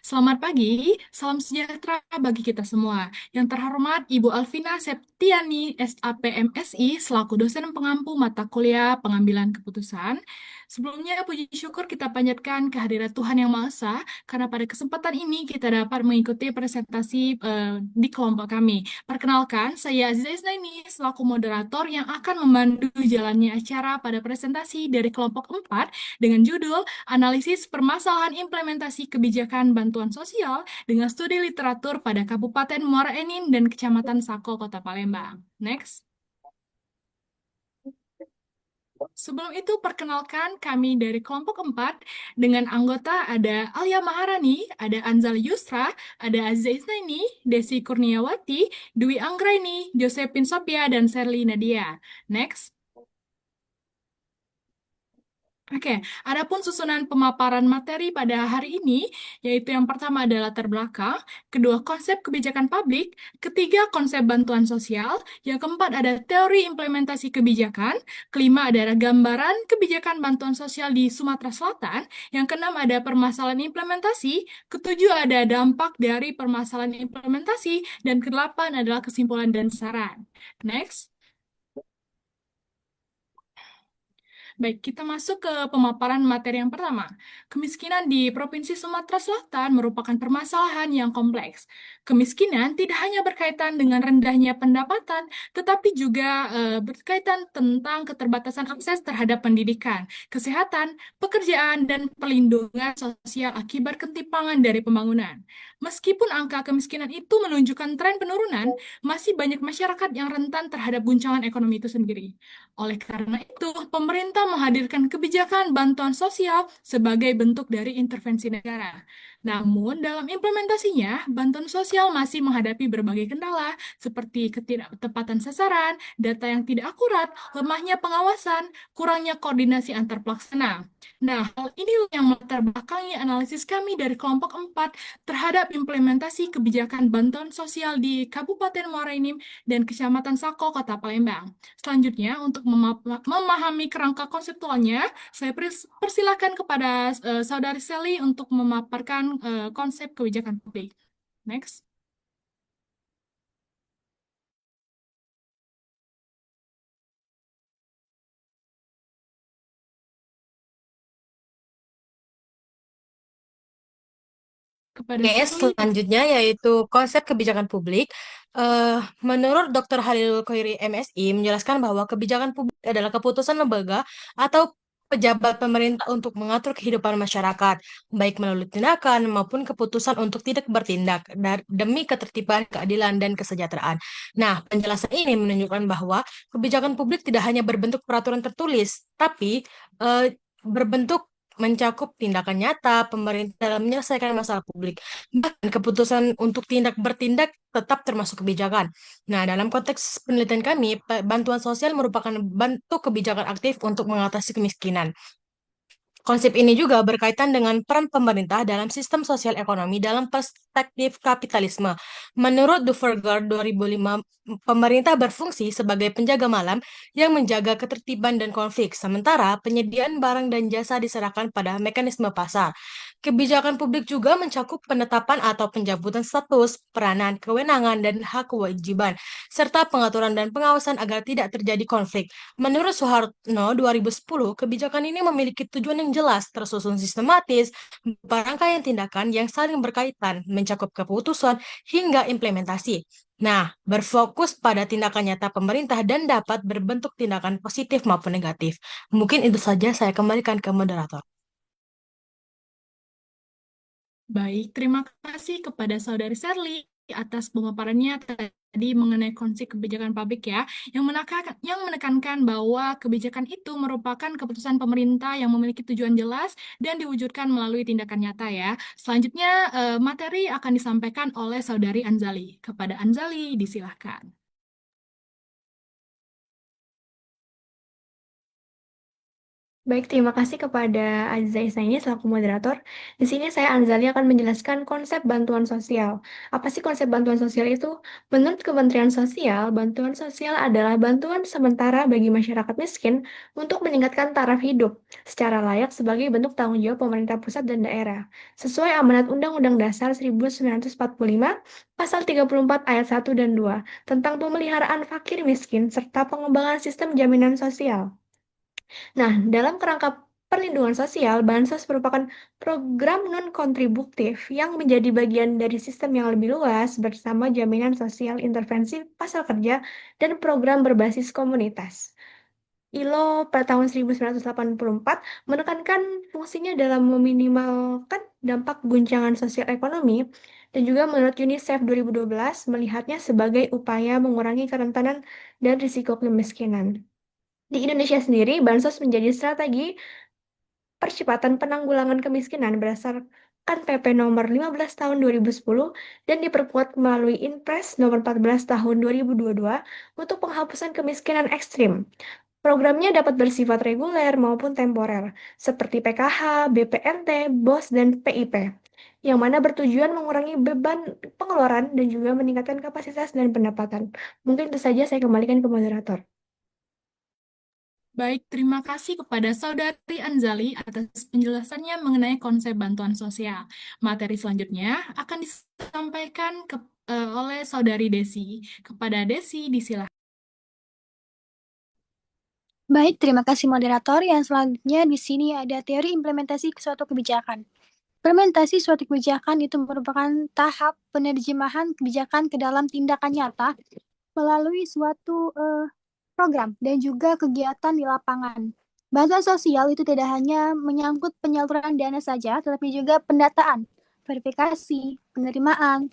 Selamat pagi, salam sejahtera bagi kita semua. Yang terhormat Ibu Alvina Septiani, SAPMSI, selaku dosen pengampu mata kuliah pengambilan keputusan. Sebelumnya, puji syukur kita panjatkan kehadirat Tuhan Yang Maha Esa, karena pada kesempatan ini kita dapat mengikuti presentasi di kelompok kami. Perkenalkan, saya Aziza Isnaini, selaku moderator yang akan memandu jalannya acara pada presentasi dari kelompok 4 dengan judul Analisis Permasalahan Implementasi Kebijakan Bantuan Sosial dengan Studi Literatur pada Kabupaten Muara Enim dan Kecamatan Sako, Kota Palembang. Next. Sebelum itu, perkenalkan kami dari kelompok 4 dengan anggota ada Alia Maharani, ada Anzal Yusra, ada Aziza Isnaini, Desi Kurniawati, Dwi Anggraini, Josephine Sophia, dan Serly Nadia. Next. Oke, adapun susunan pemaparan materi pada hari ini, yaitu yang pertama adalah latar belakang, kedua konsep kebijakan publik, ketiga konsep bantuan sosial, yang keempat ada teori implementasi kebijakan, kelima adalah gambaran kebijakan bantuan sosial di Sumatera Selatan, yang keenam ada permasalahan implementasi, ketujuh ada dampak dari permasalahan implementasi, dan kedelapan adalah kesimpulan dan saran. Next. Baik, kita masuk ke pemaparan materi yang pertama. Kemiskinan di Provinsi Sumatera Selatan merupakan permasalahan yang kompleks. Kemiskinan tidak hanya berkaitan dengan rendahnya pendapatan, tetapi juga berkaitan tentang keterbatasan akses terhadap pendidikan, kesehatan, pekerjaan, dan perlindungan sosial akibat ketimpangan dari pembangunan. Meskipun angka kemiskinan itu menunjukkan tren penurunan, masih banyak masyarakat yang rentan terhadap guncangan ekonomi itu sendiri. Oleh karena itu, pemerintah menghadirkan kebijakan bantuan sosial sebagai bentuk dari intervensi negara. Namun, dalam implementasinya, bantuan sosial masih menghadapi berbagai kendala seperti ketidaktepatan sasaran, data yang tidak akurat, lemahnya pengawasan, kurangnya koordinasi antar pelaksana. Nah, hal ini yang melatar belakangi analisis kami dari kelompok 4 terhadap implementasi kebijakan bantuan sosial di Kabupaten Muara Enim dan Kecamatan Sako, Kota Palembang. Selanjutnya, untuk memahami kerangka konseptualnya, saya persilakan kepada Saudari Sally untuk memaparkan konsep kebijakan publik. Next. Kepada Oke, Sally, selanjutnya yaitu konsep kebijakan publik. Eh, Menurut Dr. Halil Koiri MSI menjelaskan bahwa kebijakan publik adalah keputusan lembaga atau pejabat pemerintah untuk mengatur kehidupan masyarakat, baik melalui tindakan maupun keputusan untuk tidak bertindak demi ketertiban, keadilan, dan kesejahteraan. Nah, penjelasan ini menunjukkan bahwa kebijakan publik tidak hanya berbentuk peraturan tertulis, tapi berbentuk mencakup tindakan nyata pemerintah dalam menyelesaikan masalah publik. Bahkan keputusan untuk bertindak tetap termasuk kebijakan. Nah, dalam konteks penelitian kami, bantuan sosial merupakan bentuk kebijakan aktif untuk mengatasi kemiskinan. Konsep ini juga berkaitan dengan peran pemerintah dalam sistem sosial ekonomi dalam perspektif kapitalisme. Menurut Duverger 2005, pemerintah berfungsi sebagai penjaga malam yang menjaga ketertiban dan konflik, sementara penyediaan barang dan jasa diserahkan pada mekanisme pasar. Kebijakan publik juga mencakup penetapan atau pencabutan status, peranan, kewenangan, dan hak kewajiban, serta pengaturan dan pengawasan agar tidak terjadi konflik. Menurut Soeharto 2010, kebijakan ini memiliki tujuan yang jelas, tersusun sistematis, rangkaian tindakan yang saling berkaitan, mencakup keputusan hingga implementasi. Nah, berfokus pada tindakan nyata pemerintah dan dapat berbentuk tindakan positif maupun negatif. Mungkin itu saja saya kembalikan ke moderator. baik, terima kasih kepada Saudari Sally atas pemaparannya tadi mengenai konsep kebijakan publik ya, yang menekankan bahwa kebijakan itu merupakan keputusan pemerintah yang memiliki tujuan jelas dan diwujudkan melalui tindakan nyata ya. Selanjutnya, materi akan disampaikan oleh Saudari Anzali. Kepada Anzali, disilahkan. Baik, terima kasih kepada Aziza Isnaini selaku moderator. Di sini saya Anzali akan menjelaskan konsep bantuan sosial. Apa sih konsep bantuan sosial itu? Menurut Kementerian Sosial, bantuan sosial adalah bantuan sementara bagi masyarakat miskin untuk meningkatkan taraf hidup secara layak sebagai bentuk tanggung jawab pemerintah pusat dan daerah. Sesuai amanat Undang-Undang Dasar 1945, Pasal 34 ayat 1 dan 2 tentang pemeliharaan fakir miskin serta pengembangan sistem jaminan sosial. Nah, dalam kerangka perlindungan sosial, bansos merupakan program non-kontributif yang menjadi bagian dari sistem yang lebih luas bersama jaminan sosial intervensi pasar kerja dan program berbasis komunitas. ILO pada tahun 1984 menekankan fungsinya dalam meminimalkan dampak guncangan sosial ekonomi dan juga menurut UNICEF 2012 melihatnya sebagai upaya mengurangi kerentanan dan risiko kemiskinan. Di Indonesia sendiri, bansos menjadi strategi percepatan penanggulangan kemiskinan berdasarkan PP nomor 15 tahun 2010 dan diperkuat melalui Inpres nomor 14 tahun 2022 untuk penghapusan kemiskinan ekstrim. Programnya dapat bersifat reguler maupun temporer, seperti PKH, BPNT, BOS, dan PIP, yang mana bertujuan mengurangi beban pengeluaran dan juga meningkatkan kapasitas dan pendapatan. Mungkin itu saja saya kembalikan ke moderator. Baik, terima kasih kepada Saudari Anzali atas penjelasannya mengenai konsep bantuan sosial. Materi selanjutnya akan disampaikan oleh Saudari Desi. Kepada Desi, disilakan. Baik, terima kasih moderator. Yang selanjutnya di sini ada teori implementasi suatu kebijakan. Implementasi suatu kebijakan itu merupakan tahap penerjemahan kebijakan ke dalam tindakan nyata melalui suatu program dan juga kegiatan di lapangan. Bantuan sosial itu tidak hanya menyangkut penyaluran dana saja, tetapi juga pendataan, verifikasi, penerimaan,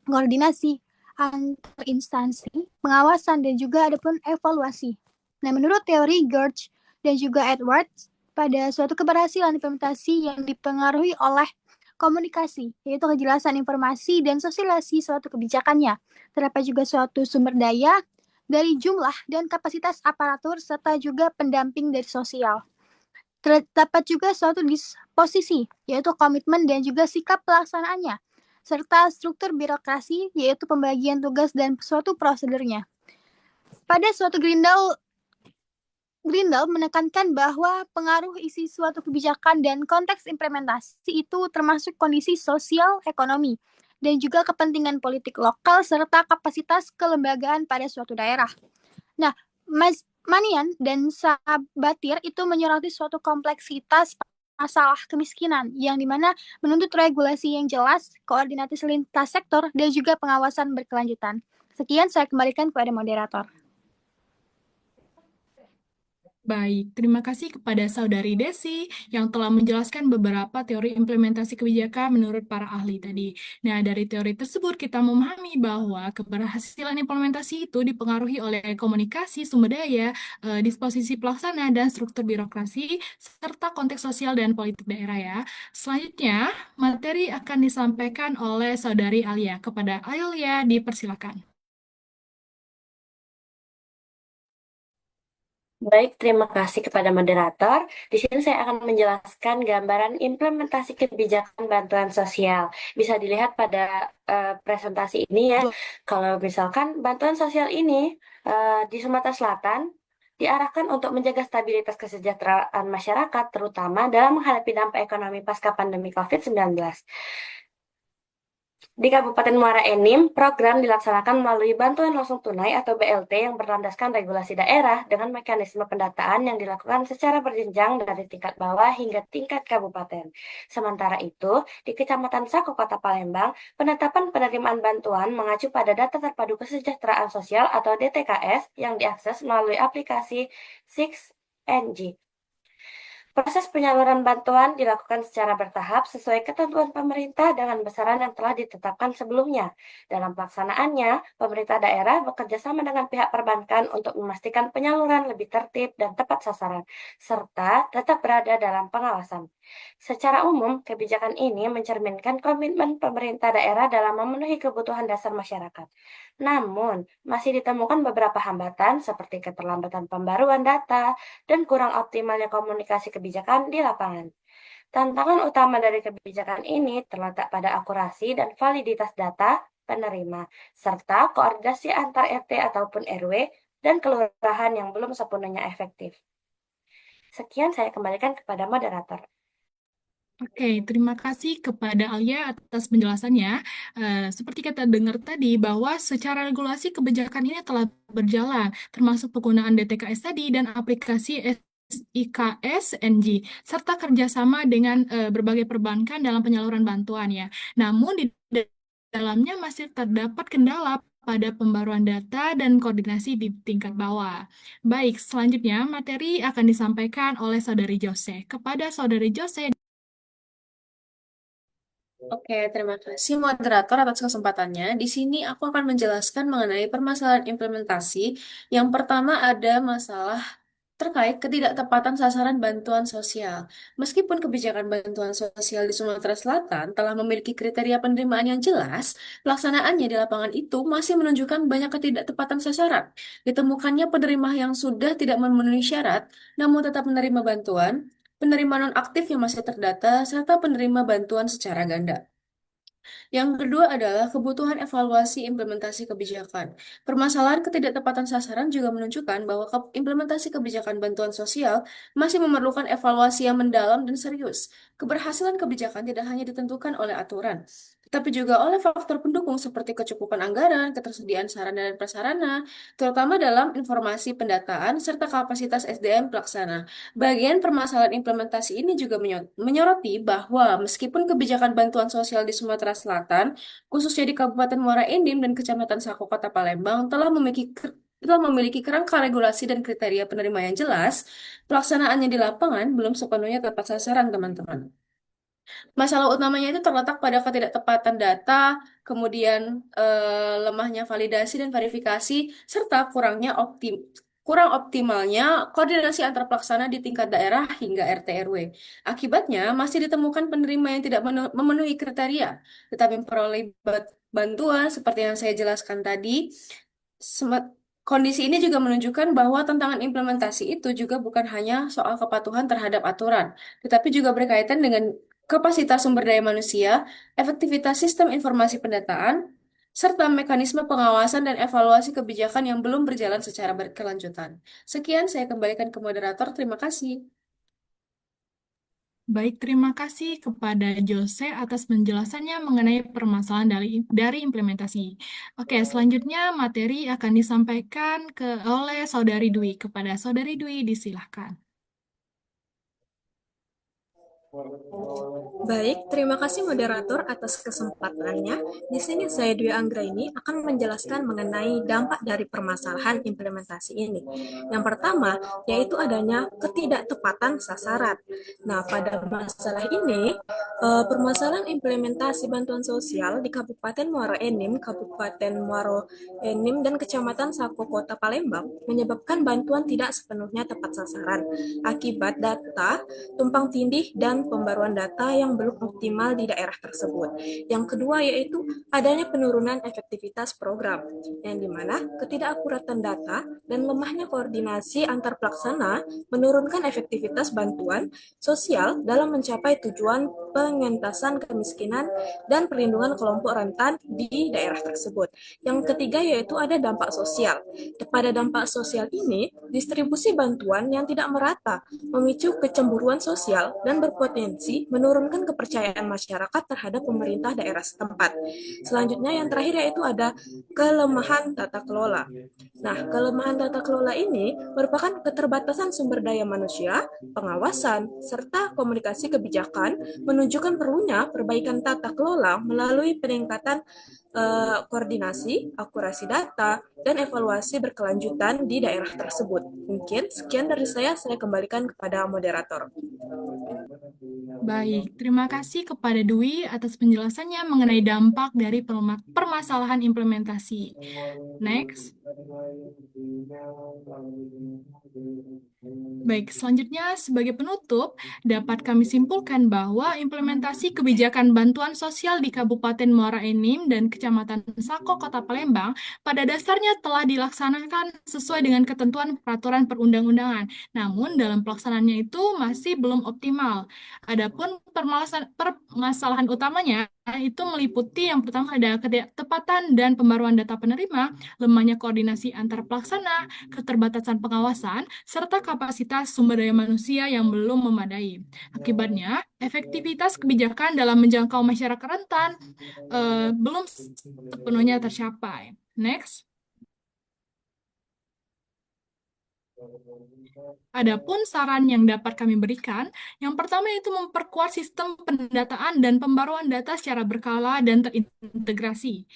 koordinasi antar instansi, pengawasan, dan juga ada pun evaluasi. Nah, menurut teori George dan juga Edwards, pada suatu keberhasilan implementasi yang dipengaruhi oleh komunikasi, yaitu kejelasan informasi dan sosialisasi suatu kebijakannya. Terdapat juga suatu sumber daya dari jumlah dan kapasitas aparatur serta juga pendamping dari sosial. Terdapat juga suatu disposisi, yaitu komitmen dan juga sikap pelaksanaannya, serta struktur birokrasi, yaitu pembagian tugas dan suatu prosedurnya. Pada suatu Grindel menekankan bahwa pengaruh isi suatu kebijakan dan konteks implementasi itu termasuk kondisi sosial ekonomi dan juga kepentingan politik lokal serta kapasitas kelembagaan pada suatu daerah. Nah, Mas Manian dan Sabatir itu menyoroti suatu kompleksitas masalah kemiskinan yang dimana menuntut regulasi yang jelas, koordinasi lintas sektor, dan juga pengawasan berkelanjutan. Sekian saya kembalikan kepada moderator. Baik, terima kasih kepada Saudari Desi yang telah menjelaskan beberapa teori implementasi kebijakan menurut para ahli tadi. Nah, dari teori tersebut kita memahami bahwa keberhasilan implementasi itu dipengaruhi oleh komunikasi, sumber daya, disposisi pelaksana, dan struktur birokrasi, serta konteks sosial dan politik daerah ya. Selanjutnya, materi akan disampaikan oleh Saudari Alia. Kepada Alia, dipersilakan. Baik, terima kasih kepada moderator. Di sini saya akan menjelaskan gambaran implementasi kebijakan bantuan sosial. Bisa dilihat pada presentasi ini ya. Kalau misalkan bantuan sosial ini di Sumatera Selatan diarahkan untuk menjaga stabilitas kesejahteraan masyarakat, terutama dalam menghadapi dampak ekonomi pasca pandemi COVID-19. Di Kabupaten Muara Enim, program dilaksanakan melalui bantuan langsung tunai atau BLT yang berlandaskan regulasi daerah dengan mekanisme pendataan yang dilakukan secara berjenjang dari tingkat bawah hingga tingkat kabupaten. Sementara itu, di Kecamatan Sako Kota Palembang, penetapan penerimaan bantuan mengacu pada data terpadu kesejahteraan sosial atau DTKS yang diakses melalui aplikasi 6NG. Proses penyaluran bantuan dilakukan secara bertahap sesuai ketentuan pemerintah dengan besaran yang telah ditetapkan sebelumnya. Dalam pelaksanaannya, pemerintah daerah bekerja sama dengan pihak perbankan untuk memastikan penyaluran lebih tertib dan tepat sasaran, serta tetap berada dalam pengawasan. Secara umum, kebijakan ini mencerminkan komitmen pemerintah daerah dalam memenuhi kebutuhan dasar masyarakat. Namun, masih ditemukan beberapa hambatan seperti keterlambatan pembaruan data, dan kurang optimalnya komunikasi kebijakan di lapangan. Tantangan utama dari kebijakan ini terletak pada akurasi dan validitas data penerima, serta koordinasi antar RT ataupun RW dan kelurahan yang belum sepenuhnya efektif. Sekian saya kembalikan kepada moderator. Oke, terima kasih kepada Alia atas penjelasannya. Seperti kita dengar tadi bahwa secara regulasi kebijakan ini telah berjalan, termasuk penggunaan DTKS tadi dan aplikasi SIKS NG, serta kerjasama dengan berbagai perbankan dalam penyaluran bantuan ya. Namun di dalamnya masih terdapat kendala pada pembaruan data dan koordinasi di tingkat bawah. Baik, selanjutnya materi akan disampaikan oleh Saudari Jose. Kepada Saudari Jose, Oke, terima kasih moderator atas kesempatannya. Di sini aku akan menjelaskan mengenai permasalahan implementasi. Yang pertama ada masalah terkait ketidaktepatan sasaran bantuan sosial. Meskipun kebijakan bantuan sosial di Sumatera Selatan telah memiliki kriteria penerimaan yang jelas, pelaksanaannya di lapangan itu masih menunjukkan banyak ketidaktepatan sasaran. Ditemukannya penerima yang sudah tidak memenuhi syarat, namun tetap menerima bantuan, penerima nonaktif yang masih terdata, serta penerima bantuan secara ganda. Yang kedua adalah kebutuhan evaluasi implementasi kebijakan. Permasalahan ketidaktepatan sasaran juga menunjukkan bahwa implementasi kebijakan bantuan sosial masih memerlukan evaluasi yang mendalam dan serius. Keberhasilan kebijakan tidak hanya ditentukan oleh aturan, tetapi juga oleh faktor pendukung seperti kecukupan anggaran, ketersediaan sarana dan prasarana, terutama dalam informasi pendataan, serta kapasitas SDM pelaksana. Bagian permasalahan implementasi ini juga menyoroti bahwa meskipun kebijakan bantuan sosial di Sumatera Selatan, khususnya di Kabupaten Muara Enim dan Kecamatan Sako Kota Palembang, telah memiliki kerangka regulasi dan kriteria penerima yang jelas, pelaksanaannya di lapangan belum sepenuhnya tepat sasaran, teman-teman. Masalah utamanya itu terletak pada ketidaktepatan data, kemudian lemahnya validasi dan verifikasi, serta kurang optimalnya koordinasi antar pelaksana di tingkat daerah hingga RT RW. Akibatnya, masih ditemukan penerima yang tidak memenuhi kriteria, tetapi memperoleh bantuan seperti yang saya jelaskan tadi. Kondisi ini juga menunjukkan bahwa tantangan implementasi itu juga bukan hanya soal kepatuhan terhadap aturan, tetapi juga berkaitan dengan kapasitas sumber daya manusia, efektivitas sistem informasi pendataan, serta mekanisme pengawasan dan evaluasi kebijakan yang belum berjalan secara berkelanjutan. Sekian, saya kembalikan ke moderator. Terima kasih. baik, terima kasih kepada Jose atas penjelasannya mengenai permasalahan dari implementasi. Oke, selanjutnya materi akan disampaikan oleh Saudari Dwi. Kepada Saudari Dwi, disilahkan. Baik, terima kasih moderator atas kesempatannya. Di sini saya Dwi Anggraini akan menjelaskan mengenai dampak dari permasalahan implementasi ini. Yang pertama, yaitu adanya ketidaktepatan sasaran. Nah, pada masalah ini, permasalahan implementasi bantuan sosial di Kabupaten Muara Enim, dan Kecamatan Sako Kota Palembang menyebabkan bantuan tidak sepenuhnya tepat sasaran akibat data tumpang tindih dan pembaruan data yang belum optimal di daerah tersebut. Yang kedua yaitu adanya penurunan efektivitas program, yang dimana ketidakakuratan data dan lemahnya koordinasi antar pelaksana menurunkan efektivitas bantuan sosial dalam mencapai tujuan pengentasan kemiskinan dan perlindungan kelompok rentan di daerah tersebut. Yang ketiga yaitu ada dampak sosial. Pada dampak sosial ini, distribusi bantuan yang tidak merata memicu kecemburuan sosial dan berpotensi menurunkan kepercayaan masyarakat terhadap pemerintah daerah setempat. Selanjutnya yang terakhir yaitu ada kelemahan tata kelola. Nah, kelemahan tata kelola ini merupakan keterbatasan sumber daya manusia, pengawasan, serta komunikasi kebijakan menunjukkan perlunya perbaikan tata kelola melalui peningkatan koordinasi, akurasi data, dan evaluasi berkelanjutan di daerah tersebut. Mungkin sekian dari saya kembalikan kepada moderator. Baik, terima kasih kepada Dwi atas penjelasannya mengenai dampak dari permasalahan implementasi. Next. Baik, selanjutnya sebagai penutup, dapat kami simpulkan bahwa implementasi kebijakan bantuan sosial di Kabupaten Muara Enim dan Kecamatan Sako, Kota Palembang, pada dasarnya telah dilaksanakan sesuai dengan ketentuan peraturan perundang-undangan. Namun, dalam pelaksanaannya itu masih belum optimal. Adapun permasalahan utamanya itu meliputi yang pertama ada ketidaktepatan dan pembaruan data penerima, lemahnya koordinasi antar pelaksana, keterbatasan pengawasan, serta kapasitas sumber daya manusia yang belum memadai. Akibatnya, efektivitas kebijakan dalam menjangkau masyarakat rentan belum sepenuhnya tercapai. Next. Adapun saran yang dapat kami berikan, yang pertama itu memperkuat sistem pendataan dan pembaruan data secara berkala dan terintegrasi.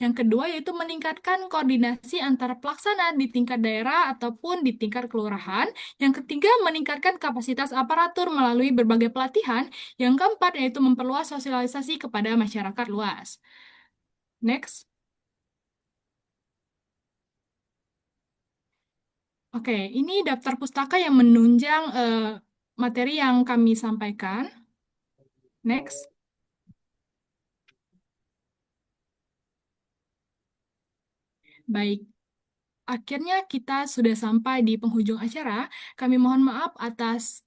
Yang kedua yaitu meningkatkan koordinasi antara pelaksana di tingkat daerah ataupun di tingkat kelurahan. Yang ketiga, meningkatkan kapasitas aparatur melalui berbagai pelatihan. Yang keempat yaitu memperluas sosialisasi kepada masyarakat luas. Next. Oke, ini daftar pustaka yang menunjang materi yang kami sampaikan. Next. Baik, akhirnya kita sudah sampai di penghujung acara. Kami mohon maaf atas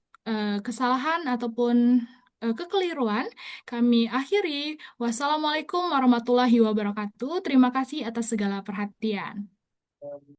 kesalahan ataupun kekeliruan. Kami akhiri. Wassalamualaikum warahmatullahi wabarakatuh. Terima kasih atas segala perhatian.